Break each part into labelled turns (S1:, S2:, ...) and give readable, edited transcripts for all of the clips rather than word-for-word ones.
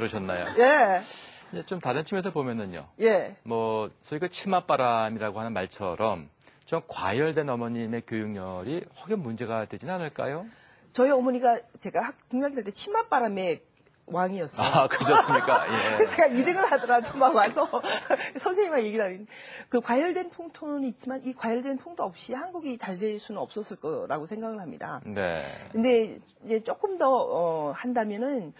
S1: 그러셨나요?
S2: 예.
S1: 이제 좀 다른 측면에서 보면은요.
S2: 예.
S1: 뭐 소위 그 치맛바람이라고 하는 말처럼 좀 과열된 어머님의 교육열이 혹여 문제가 되지는 않을까요?
S2: 저희 어머니가 제가 중학교 때 치맛바람의 왕이었어요.
S1: 아, 그렇습니까? 예.
S2: 그래서 제가 2등을 하더라도 막 와서 선생님과 얘기를 하는 그 과열된 풍토는 있지만 이 과열된 풍토 없이 한국이 잘 될 수는 없었을 거라고 생각을 합니다.
S1: 네.
S2: 근데 이제 조금 더 한다면은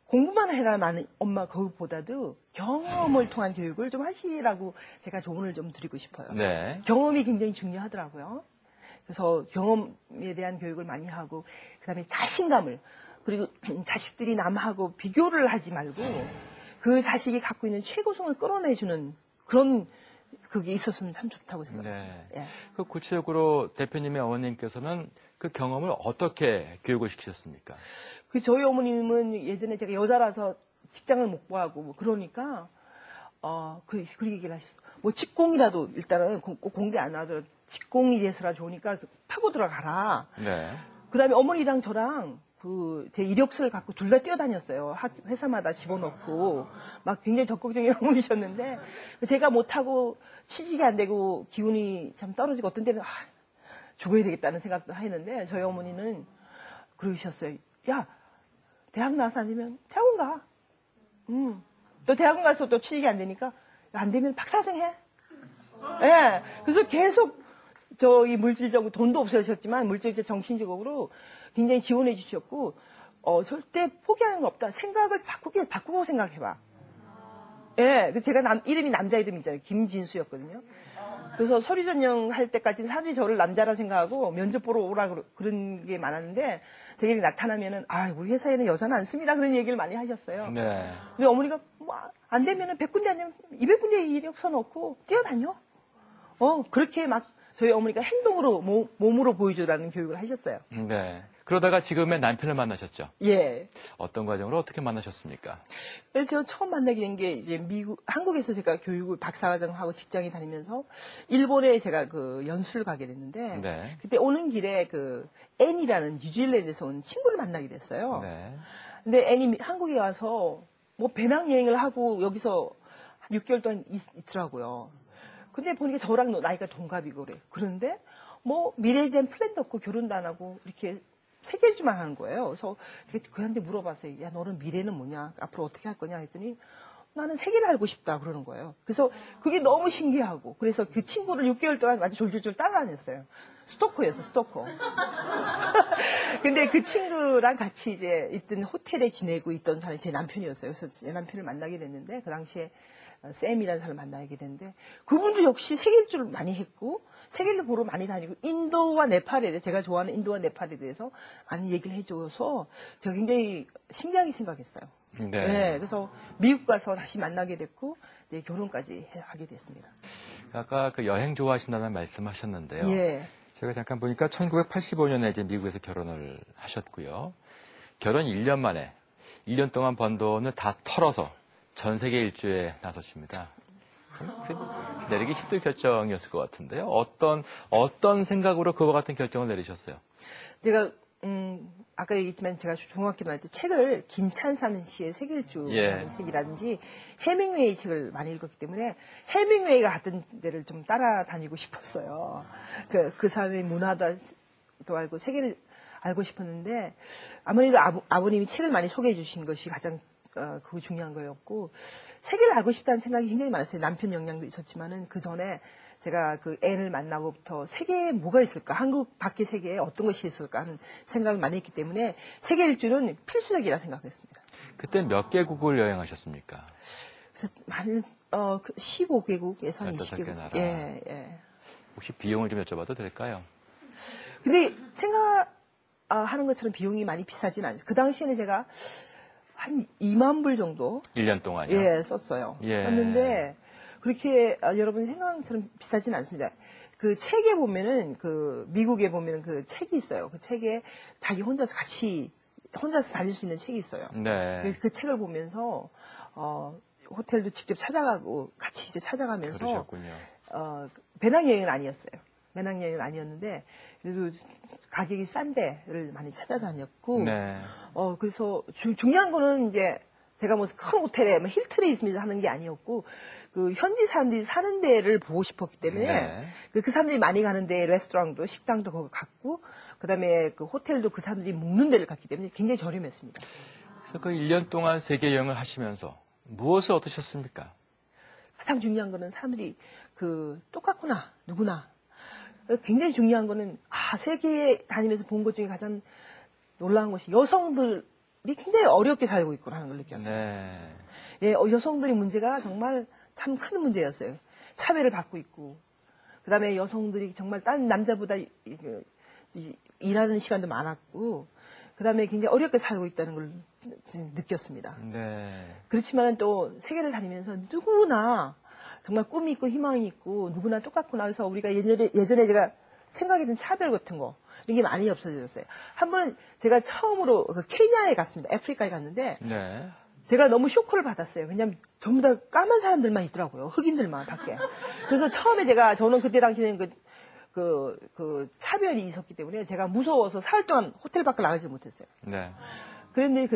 S2: 공부만 해라는 엄마 그것보다도 경험을 통한 교육을 좀 하시라고 제가 조언을 좀 드리고 싶어요.
S1: 네.
S2: 경험이 굉장히 중요하더라고요. 그래서 경험에 대한 교육을 많이 하고 그다음에 자신감을 그리고 자식들이 남하고 비교를 하지 말고 그 자식이 갖고 있는 최고성을 끌어내주는 그런 그게 있었으면 참 좋다고 생각했습니다.
S1: 네.
S2: 예.
S1: 그 구체적으로 대표님의 어머님께서는 그 경험을 어떻게 교육을 시키셨습니까?
S2: 그 저희 어머님은 예전에 제가 여자라서 직장을 못 구하고 뭐 그러니까 그 얘기를 하셨어. 뭐 직공이라도 일단은 꼭 공대 안 하더라도 직공이 돼서라 좋으니까 파고 들어가라.
S1: 네.
S2: 그다음에 어머니랑 저랑 제 이력서를 갖고 둘 다 뛰어다녔어요. 회사마다 집어넣고 막 굉장히 적극적인 어머니셨는데 제가 못하고 취직이 안 되고 기운이 참 떨어지고 어떤 때는 죽어야 되겠다는 생각도 했는데 저희 어머니는 그러셨어요. 야, 대학 나와서 안 되면 대학원 가. 또 대학원 가서 또 취직이 안 되니까 안 되면 박사학생 해. 예. 그래서 계속 이 물질적으로 돈도 없으셨지만 물질적 정신적으로 굉장히 지원해 주셨고 절대 포기하는 거 없다. 생각을 바꾸고 생각해봐. 예. 그래서 제가 이름이 남자 이름이잖아요. 김진수였거든요. 그래서 서류 전형할 때까지 사람들이 저를 남자라 생각하고 면접 보러 오라 그런 게 많았는데 제 일이 나타나면은 우리 회사에는 여자는 안 씁니다. 그런 얘기를 많이 하셨어요.
S1: 네.
S2: 근데 어머니가 안 되면은 100군데 아니면 200군데 이력서 넣고 뛰어다녀. 그렇게 막 저희 어머니가 행동으로 몸으로 보여주라는 교육을 하셨어요.
S1: 네. 그러다가 지금의 남편을 만나셨죠?
S2: 예.
S1: 어떤 과정으로 어떻게 만나셨습니까?
S2: 그래서 제가 처음 만나게 된 게 이제 한국에서 제가 교육을 박사과정하고 직장에 다니면서 일본에 제가 그 연수를 가게 됐는데
S1: 네.
S2: 그때 오는 길에 그 앤이라는 뉴질랜드에서 온 친구를 만나게 됐어요.
S1: 네.
S2: 근데 앤이 한국에 와서 뭐 배낭여행을 하고 여기서 한 6개월 동안 있더라고요. 근데 보니까 저랑 나이가 동갑이고 그래. 그런데 뭐 미래에 대한 플랜도 없고 결혼도 안 하고 이렇게 세계일주만 하는 거예요. 그래서 그한테 물어봤어요. 야, 너는 미래는 뭐냐? 앞으로 어떻게 할 거냐? 했더니 나는 세계를 알고 싶다 그러는 거예요. 그래서 그게 너무 신기하고 그래서 그 친구를 6개월 동안 아주 졸졸졸 따라다녔어요. 스토커였어, 스토커. 근데 그 친구랑 같이 이제 있던 호텔에 지내고 있던 사람이 제 남편이었어요. 그래서 제 남편을 만나게 됐는데 그 당시에 샘이라는 사람을 만나게 됐는데 그분도 역시 세계 일주를 많이 했고 세계를 보러 많이 다니고 인도와 네팔에 대해 제가 좋아하는 인도와 네팔에 대해서 많이 얘기를 해줘서 제가 굉장히 신기하게 생각했어요.
S1: 네.
S2: 네, 그래서 미국 가서 다시 만나게 됐고 이제 결혼까지 하게 됐습니다.
S1: 아까 그 여행 좋아하신다는 말씀하셨는데요.
S2: 예.
S1: 제가 잠깐 보니까 1985년에 이제 미국에서 결혼을 하셨고요. 결혼 1년 만에 1년 동안 번 돈을 다 털어서 전 세계 일주에 나서십니다. 내리기 힘든 결정이었을 것 같은데요. 어떤 생각으로 그와 같은 결정을 내리셨어요?
S2: 제가 아까 얘기했지만 제가 중학교 다닐 때 책을 김찬삼 씨의 세계일주라는 책이라든지 해밍웨이 책을 많이 읽었기 때문에 해밍웨이가 갔던 데를 좀 따라다니고 싶었어요. 그 사람의 문화도 알고 세계를 알고 싶었는데 아무래도 아버님이 책을 많이 소개해 주신 것이 가장 그거 중요한 거였고 세계를 알고 싶다는 생각이 굉장히 많았어요. 남편 영향도 있었지만은 그 전에 제가 그 앤을 만나고부터 세계에 뭐가 있을까? 한국 밖의 세계에 어떤 것이 있을까 하는 생각을 많이 했기 때문에 세계 일주는 필수적이라 생각했습니다.
S1: 그때 몇 개국을 여행하셨습니까?
S2: 그래서 한 15개국에서 한
S1: 15개
S2: 20개국.
S1: 나라.
S2: 예.
S1: 혹시 비용을 좀 여쭤봐도 될까요?
S2: 근데 생각하는 것처럼 비용이 많이 비싸진 않죠. 그 당시에는 제가 한 2만 불 정도
S1: 1년 동안요?
S2: 예, 썼어요.
S1: 예.
S2: 썼는데 그렇게 여러분 생각처럼 비싸진 않습니다. 그 책에 보면은 미국에 보면은 그 책이 있어요. 그 책에 자기 혼자서 다닐 수 있는 책이 있어요.
S1: 네.
S2: 그 책을 보면서 호텔도 직접 찾아가고 같이 이제 찾아가면서
S1: 그러셨군요.
S2: 배낭여행은 아니었어요. 배낭여행은 아니었는데 그래도 가격이 싼 데를 많이 찾아다녔고
S1: 네.
S2: 그래서 중요한 거는 이제 제가 뭐 큰 호텔에 뭐 힐튼에 있으면서 하는 게 아니었고 그 현지 사람들이 사는 데를 보고 싶었기 때문에
S1: 네.
S2: 그 사람들이 많이 가는데 레스토랑도 식당도 거기 갔고 그다음에 그 호텔도 그 사람들이 묵는 데를 갔기 때문에 굉장히 저렴했습니다.
S1: 그래서 그 1년 동안 세계 여행을 하시면서 무엇을 얻으셨습니까?
S2: 가장 중요한 거는 사람들이 그 똑같구나 누구나 굉장히 중요한 거는 세계에 다니면서 본 것 중에 가장 놀라운 것이 여성들이 굉장히 어렵게 살고 있구나 하는 걸 느꼈어요.
S1: 네.
S2: 예, 여성들의 문제가 정말 참 큰 문제였어요. 차별을 받고 있고 그다음에 여성들이 정말 딴 남자보다 일하는 시간도 많았고 그다음에 굉장히 어렵게 살고 있다는 걸 느꼈습니다.
S1: 네.
S2: 그렇지만 또 세계를 다니면서 누구나 정말 꿈이 있고 희망이 있고 누구나 똑같구나 해서 우리가 예전에 제가 생각했던 차별 같은 거 이런 게 많이 없어졌어요. 한 번은 제가 처음으로 그 케냐에 갔습니다. 아프리카에 갔는데
S1: 네.
S2: 제가 너무 쇼크를 받았어요. 왜냐면 전부 다 까만 사람들만 있더라고요. 흑인들만 밖에. 그래서 처음에 저는 그때 당시에는 그 차별이 있었기 때문에 제가 무서워서 사흘 동안 호텔 밖을 나가지 못했어요.
S1: 네.
S2: 그런데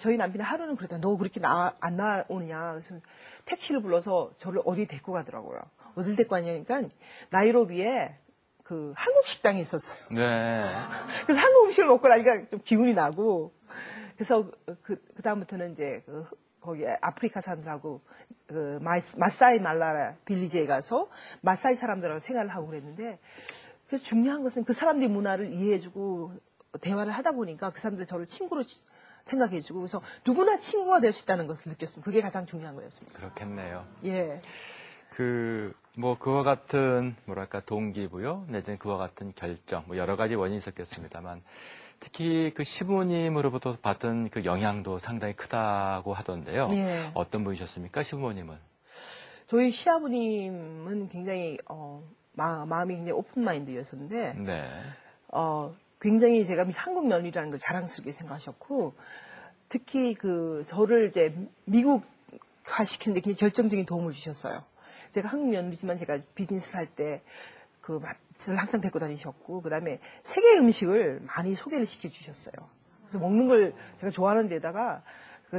S2: 저희 남편이 하루는 그랬다. 너 그렇게 안 나오느냐. 그래서 택시를 불러서 저를 어디 데리고 가더라고요. 어딜 데리고 가냐니까 나이로비에 그 한국 식당이 있었어요.
S1: 네.
S2: 그래서 한국 음식을 먹고 나니까 좀 기운이 나고 그래서 그다음부터는 이제 거기 아프리카 사람들하고 마사이 말라라 빌리지에 가서 마사이 사람들하고 생활을 하고 그랬는데 그래서 중요한 것은 그 사람들의 문화를 이해해주고 대화를 하다 보니까 그 사람들이 저를 친구로 생각해주고 그래서 누구나 친구가 될 수 있다는 것을 느꼈습니다. 그게 가장 중요한 거였습니다.
S1: 그렇겠네요.
S2: 예.
S1: 그와 같은, 동기부여, 내지는 그와 같은 결정, 여러 가지 원인이 있었겠습니다만, 특히 그 시부모님으로부터 받은 그 영향도 상당히 크다고 하던데요.
S2: 예.
S1: 어떤 분이셨습니까, 시부모님은?
S2: 저희 시아버님은 굉장히, 마음이 굉장히 오픈마인드였었는데,
S1: 네.
S2: 굉장히 제가 한국 며느리라는 걸 자랑스럽게 생각하셨고, 특히 저를 이제 미국화 시키는데 굉장히 결정적인 도움을 주셨어요. 제가 한국 며느리지만 제가 비즈니스를 할 때 저를 항상 데리고 다니셨고, 그 다음에 세계 음식을 많이 소개를 시켜주셨어요. 그래서 먹는 걸 제가 좋아하는 데다가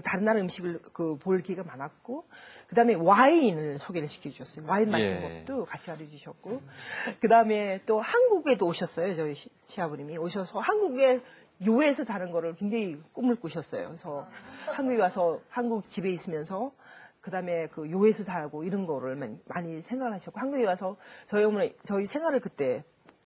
S2: 다른 나라 음식을 볼 기회가 많았고, 그 다음에 와인을 소개를 시켜주셨어요. 와인 마시는 법도 같이 알려주셨고, 그 다음에 또 한국에도 오셨어요. 저희 시아버님이 오셔서 한국에 요에서 자는 거를 굉장히 꿈을 꾸셨어요. 그래서 한국에 와서 한국 집에 있으면서 그 다음에 요에서 자고 이런 거를 많이 생각을 하셨고, 한국에 와서 저희 어머니, 저희 생활을 그때